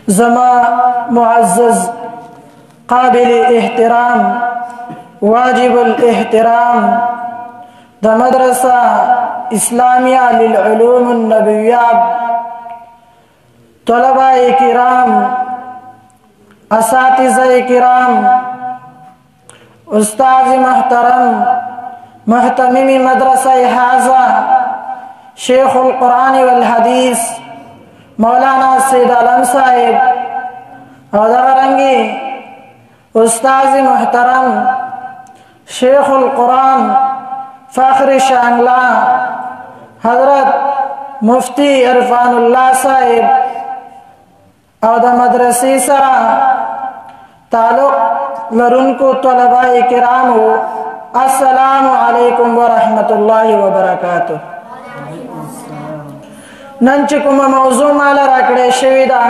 زما معزز قابل احترام واجب الاحترام دا مدرسة اسلامیہ للعلوم النبویات طلباء کرام اساتذہ کرام استاذ محترم محتمم مدرسہ حاضہ شیخ القرآن والحدیث مولانا سید عالم صاحب اور دغرنگی استاذ محترم شیخ القرآن فخر شانگلا حضرت مفتی عرفان اللہ صاحب اور دا مدرسی سرا تعلق لرنکو طلباء کرامو السلام علیکم ورحمت اللہ وبرکاتہ. نن چې کومه موضوع مال راکړې شوې ده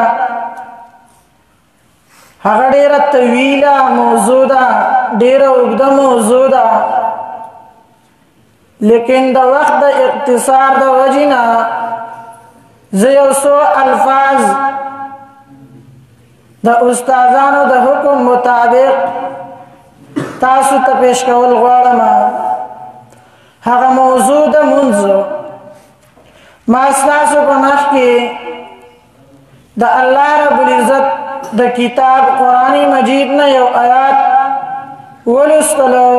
هغه ډېره طویله موضوع ده، ډېره اوږده موضوع ده، لیکن د وخت د اختصار د وجې نه زه یو څو الفاظ د استادانو د حکم مطابق تاسو ته پیش کول غواړم. هغه موضوع د منځ ما ستاسو په مخ کې د الله رب العزت د کتاب قرآن مجید نه یو آیات ولوستلو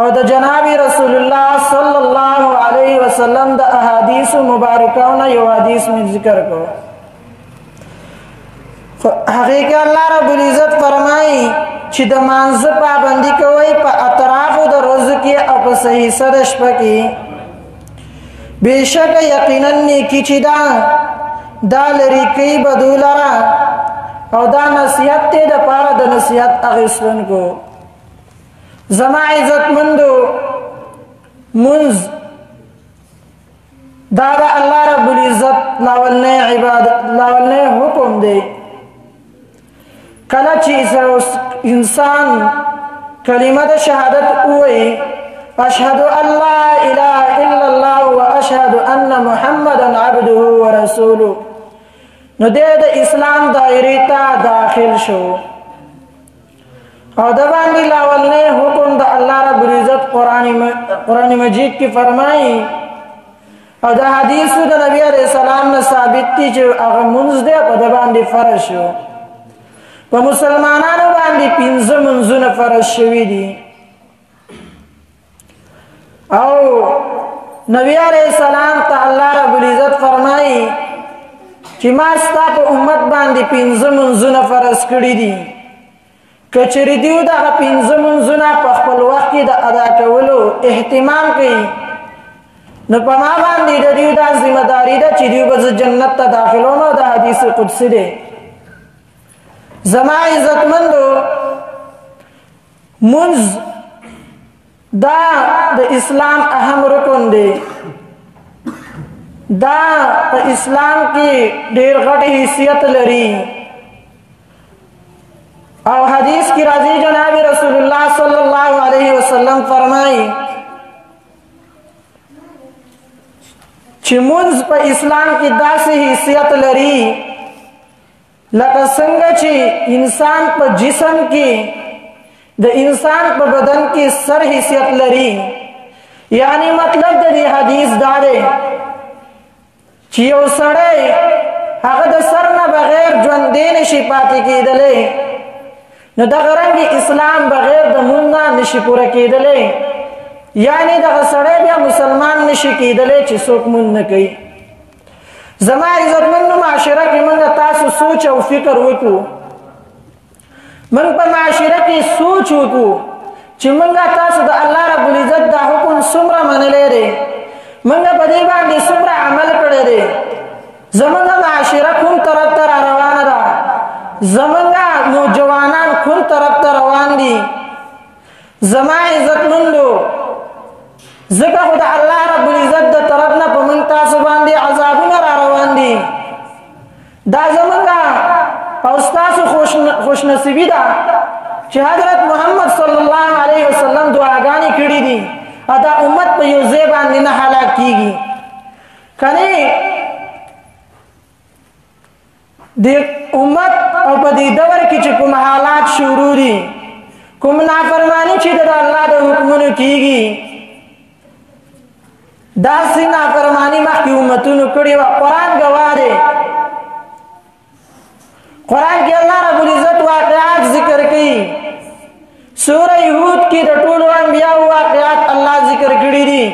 او د جناب رسول الله صلی الله علیه وسلم د احادیث مبارکو نه یو حدیث می ذکر کو. هغه کې الله رب العزت فرمایي چې د مانځ پابندي کوي په اطرافو د روز کې او په صحیح سره شپه کې. بیشک یقینا نیکی چې دا لري کوي بدو لره او دا نصیحت ته د پاره د نصیحت اخیستونکو. زما عزتمندو منځ دا د الله رب العزت لاولنی عبادت لاولنی حکم دی. کله چې انسان کلمه د شهادت ووایي اشهد ان لا اله الا الله واشهد ان محمدا عبده ورسوله نو د اسلام دایره ته داخل شو او د باندې لاولنی حکم د الله رب العزت قرآن مجید کی فرمایي او د حدیثو د نبی علیہ السلام نه ثابت دي چې هغه منځ دی په د باندې فرض شو. په مسلمانانو باندې 15 منځونه فرض شوي دي او نبی علیہ السلام ته الله رب العزت فرمایي چې ما ستا په امت باندې 15 منځونه فرض کړي دي. که چېرې دوی دغه 15 منځونه په خپل وخت کې د ادا کولو اهتمام کوي نو په ما باندې د دوی دا ذمه داري ده چې دوی به جنت ته داخلوم او د حدیث قدسي دی. زما عزتمندو منځ دا د اسلام اهم رکن دی. دا په اسلام کې ډېر غټ حیثیت لري او حدیث کی راضی جناب رسول الله صلی الله علیه وسلم فرمایي چې منځ په اسلام کې داسې حیثیت لري لکه څنګه چې انسان په جسم کې د انسان په بدن کې سر حیثیت لري. یعنی مطلب د دې حدیث دا دی چې یو سړی هغه د سر نه بغیر ژوندی نشي پاتې کېدلی نو دغه رنګې اسلام بغیر د مونږ نه نشي پوره کېدلی. یعنی دغه سړی بیا مسلمان نشي کېدلی چې څوک مونږ نه کوي. زما عزتمندو معاشره کې موږ تاسو سوچ او فکر وکړو. موږ په معاشره کې سوچ وکړو چې موږ تاسو د الله رب العزت دا حکم څومره منلی دی، موږ په دې باندې څومره عمل کړی دی. زموږ معاشره کوم طرف ته را روانه ده، زموږ نوجوانان کوم طرف ته روان دي. زما عزتمندو ځکه خو د الله رب العزت د طرف نه په موږ تاسو باندې عذابونه را روان دي. دا زموږ او ستاسو خوش نصیبی ده چې حضرت محمد صلی الله علیه وسلم دعاګانې کړي دي او دا امت په یو ځای باندې نه هلاک کیږي. کنه د امت او په دې دور کې چې کوم حالات شروع دي کوم نافرمانی چې د الله د حکمونو کیږي داسې نافرمانی مخکې امتونو کړې وه قرآن ګواه دی قرآن کې الله رب العزت واقعات ذکر کوي سوره هود کې د ټولو انبیاء واقعات الله ذکر کړي دي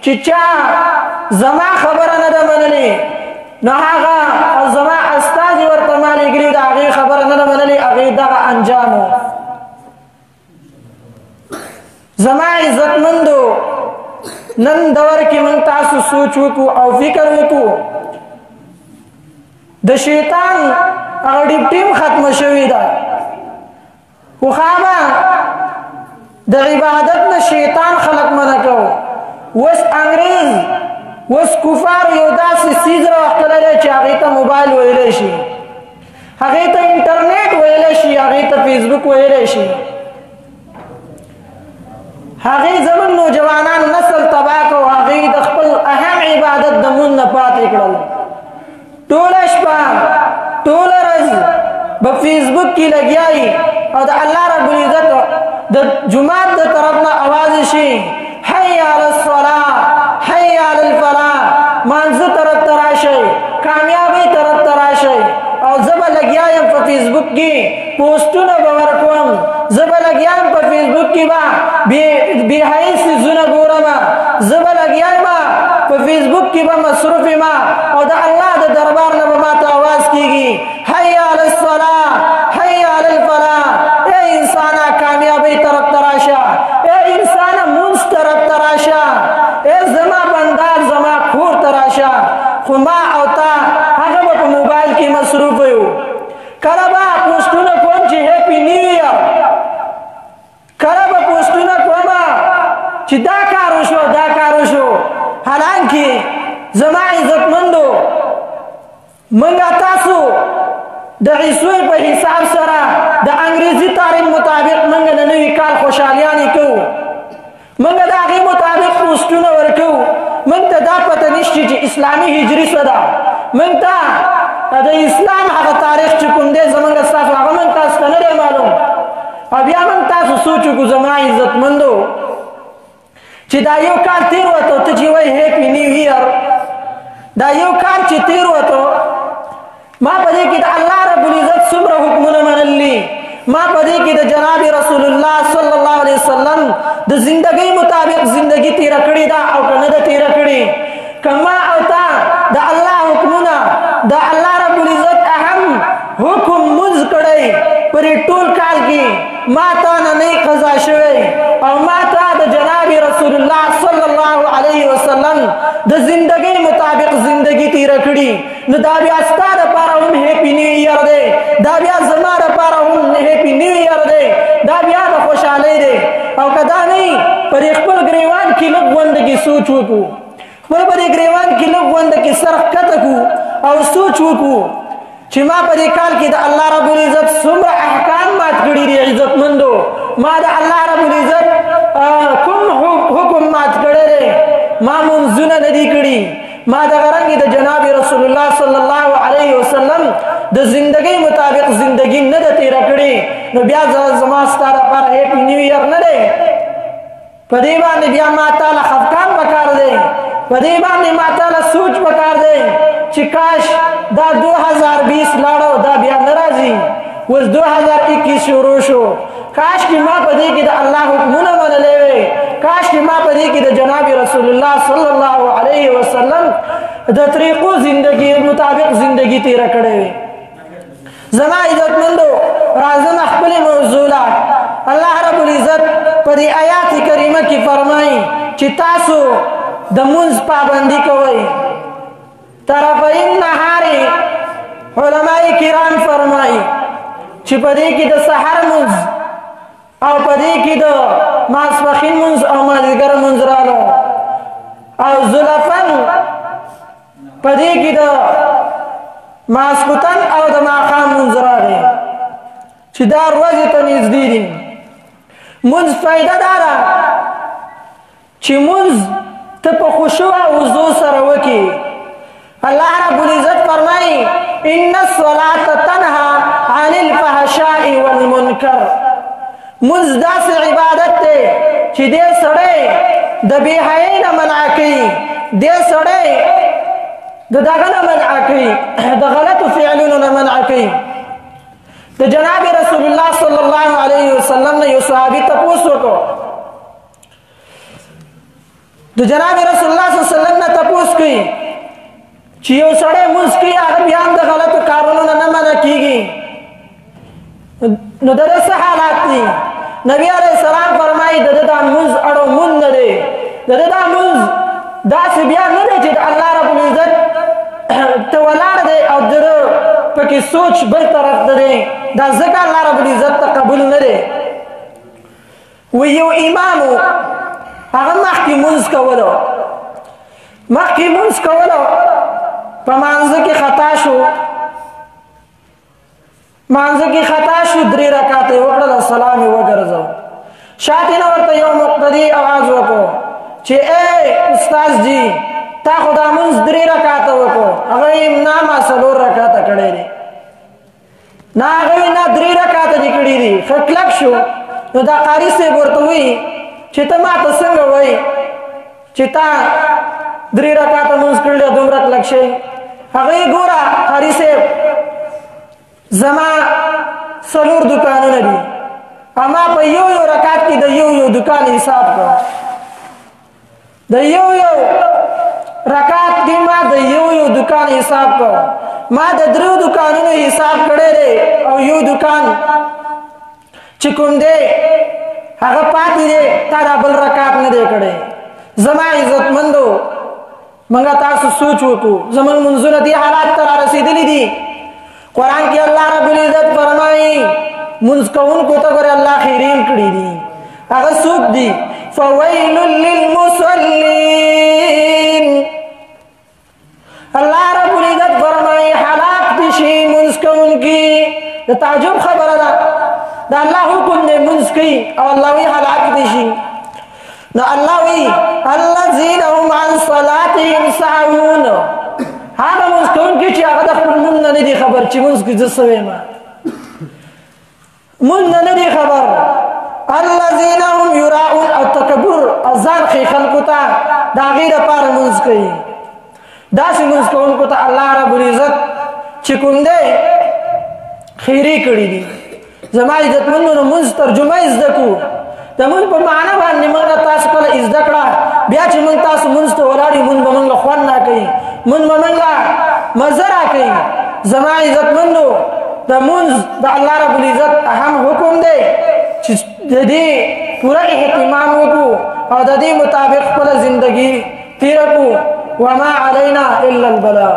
چې چا زما خبره نه ده منلې نو هغه زما استاد ورته ما لګري د هغې خبره نه ده منلې هغې دغه انجام و زما عزتمندو نن دور کې موږ تاسو سوچ وکړو او فکر وکړو د شیطان هغه ډیوټي ختمه شوې ده خو خامه د عبادت نه شیطان خلق منع کوو وس انګریز وس کفار یو داسې څیز راوښتلی دی چې هغې ته موبایل ویلی شي هغې ته انټرنیټ ویلی شي هغې ته فیسبوک ویلی شي هغې زموږ نوجوانان نسل تباه کو هغې د خپل اهم عبادت د مونځ نه پاتې کړل ټوله شپه ټوله ورځ به فیسبوک کې لګیا وي او د الله رب العزت د جومات د طرف نه اواز شي حی علی الصلاة حی علی الفلاح مانځه طرف ته راشئ کامیابۍ طرف ته راشئ او زه به لګیا یم په فیسبوک کې پوسټونه به ورکوم زه به لګیا یم په فیسبوک کې به بېحیي څیزونه ګورم زه به لګیا یم په فیسبوک کې به مصروف یم او د الله د دربار نه به ماته اواز کېږي حی علی الصلاة حی علی الفلاح ای انسانه کامیابۍ طرف ته راشه ای انسانه مونځ طرف ته راشه ای زما بندار زما کور ته راشه خو ما او تا هغه به په موبایل کې مصروف یو کله به پوسټونه کوم چې هیپي نیو ایئر کله به پوسټونه کوم چې دا کار وشو دا کار وشو حالانکه زما عزتمندو منګه تاسو د عیسوي په حساب سره د انګریزي تاریخ مطابق منګه د نوي کال خوشحالیانې کوو منګه د هغې مطابق پوسټونه ورکوو موږ ته دا پته نشته چې اسلامي هجري څه ده موږ ته د اسلام هغه تاریخ چې کوم دی زموږ ستاسو هغه موږ تاسو ته نه دی معلوم او بیا موږ تاسو سوچ وکړو زما عزتمندو چې دا یو کال تېر وته ته چې وایي هیپي نیو ایئر دا یو کال چې تېر وته ما په دې کې د الله رب العزت څومره حکمونه منلي ما په دې کې د جناب رسول الله صلی الله علیه وسلم د زندګۍ مطابق زندگی تیره کړې ده او که نه ده تیره کړې که ما او تا د الله حکمونه د الله رب العزت اهم حکم مونځ کړی پر ټول کال کې ما تا نه نه قضا شوی او ما تا د جناب رسول الله صلی الله علیه وسلم د زندګۍ مطابق زندگی تیره کړې نو دا بیا ستا دپاره هم هیپي نیو ایئر دی دا بیا زما دپاره هم هیپي نیو ایئر دی دا بیا د خوشحالۍ دی او که دا نه پر خپل ګریوان کې لږ غونډه کې سوچ وکړو خپل پر ګریوان کې لږ غونډه کې سر ښکته کړو او سوچ وکړو چې ما په دې کال کې د الله رب العزت څومره احکام مات کړي دي عزتمندو ما د الله رب العزت کوم حکم مات کړی دی ما منځونه نه دي کړي ما دغه رنګې د جناب رسول الله صلی الله علیه وسلم د زندګۍ مطابق زندگی نه ده تېره کړې نو بیا زما ستا دپاره هیپي نیو ایئر نه دی په دې باندې بیا ما تاله خفقان پکار دی په دې باندې ما تاله سوچ پکار دی چې کاش دا 2020 لاړو دا بیا نه راځي اوس 2021 شروع شو کاش کې ما په دې کې د الله حکمونه منلې وی کاش کې ما په دې کې د جناب رسول الله صلی الله علیه وسلم د طریقو زندگی مطابق زندگی تیره کړې وی زما عزتمندو راځم خپل موضوع لا الله رب العزت په دې آیات کریمه کې فرمایي چې تاسو د مونځ پابندي کوئ طرفي النهار علماء کرام فرمایي چې په دې کې د سحر مونځ او په دې کې د ماسپښین مونځ او مازدیګر مونځ رالو او زلفن په دې کې د ماسخوتن او د ماښام مونځ راغی چې دا ورځې ته نږدې دي مونځ فایده دا ده چې مونځ ته په خشوع او حضور سره وکړې الله رب العزت فرمایي ان الصلاه تنها عن الفحشاء والمنکر. منځ داسې عبادت دی چې دې سړی د بې حیایۍ نه منع کوي، دې سړی د دغه نه منع کوي، د غلطو فعلونو نه منع کوي. د جناب رسول الله صلی الله علیه وسلم نه یو صحابي تپوس وکړو، د جناب رسول الله صلی الله علیه وسلم نه تپوس کوي چې یو سړی منځ کوي هغه بیا هم د غلطو کارونو نه منع کیږي، نو د دې څه حالات دي؟ نبی علیه السلام فرمایي د دې دا منځ اړو مونږ نه دی، د دې دا منځ داسې بیا نه دی چې الله رب العزت ته ولاړ دی او د پکې سوچ بل طرف ته دی، دا ځکه الله رب العزت ته قبول نه دی. و یو امام هغه مخکې منځ کولو په مانځه کې خطا شو، مانځه کې خطا شو، 3 رکعات یې وکړل، سلام یې وګرځاو. شاته نه ورته یو مقتدي आवाज وکړو چې اے استاد جی تا خدا منځ 3 رکعات وکړو، هغه یې ما 4 رکعات کړې دي، نه هغه نه 3 رکعات دي کړې دي. خکلک شو، نو دا قاری صاحب ورته وایي چې ته ماته څنګه وایي چې تا 3 رکعات منځ کړل، دومره کلک شي؟ هغه یې ګوره قاری صاحب زما 4 دکانونه دي، اما په یو رکعت کې د یو دکان حساب کړ، د یو رکعت کې ما د یو دکان حساب کړ، ما د 3 دکانونو حساب کړی دی او یو دکان چې کوم دی هغه پاتې دی، تا دا بل رکعت نه دی کړی. زما عزتمندو موږ تاسو سوچ وکړو، زموږ منځونه دې حالات ته رسېدلي دي. قرآن کې الله رب العزت فرمایي منځ کوونکو ته ګوره الله خیرین کړي دي، هغه څوک دي؟ فویل للمصلین. الله رب العزت فرمایي هلاک دي شي منځ کوونکي. د تعجب خبره ده، دا الله حکم دی منځ کوي او الله وی هلاک دي شي. نو الله وی الذین هم عن صلاتهم ساهون، هغه منځ کوونکي چې هغه د خپل مونږ نه دي خبر چې منځ کې زه څه وایم، مونږ نه دي خبر. الذین هم یراؤون، او تکبر ځان ښیي خلکو ته، د هغې دپاره منځ کوي. داسې منځ کوونکو ته الله رب العزت چې کوم دی خیرې کړي دي. زما عزتمندو نو منځ ترجمه یې زده کړو، د منځ په معنا باندې موږ تاسو کله زده کړه، بیا چې موږ تاسو منځ ته ولاړ یو منځ به موږ له خوند نه کوي، منځ به موږ له مزه راکوي. زما عزتمندو د منځ د الله رب العزت اهم حکم دی چې د دې پوره اهتمام وکړو او د دې مطابق خپله زندګي تېره کړو. وما علینا الا البلاغ.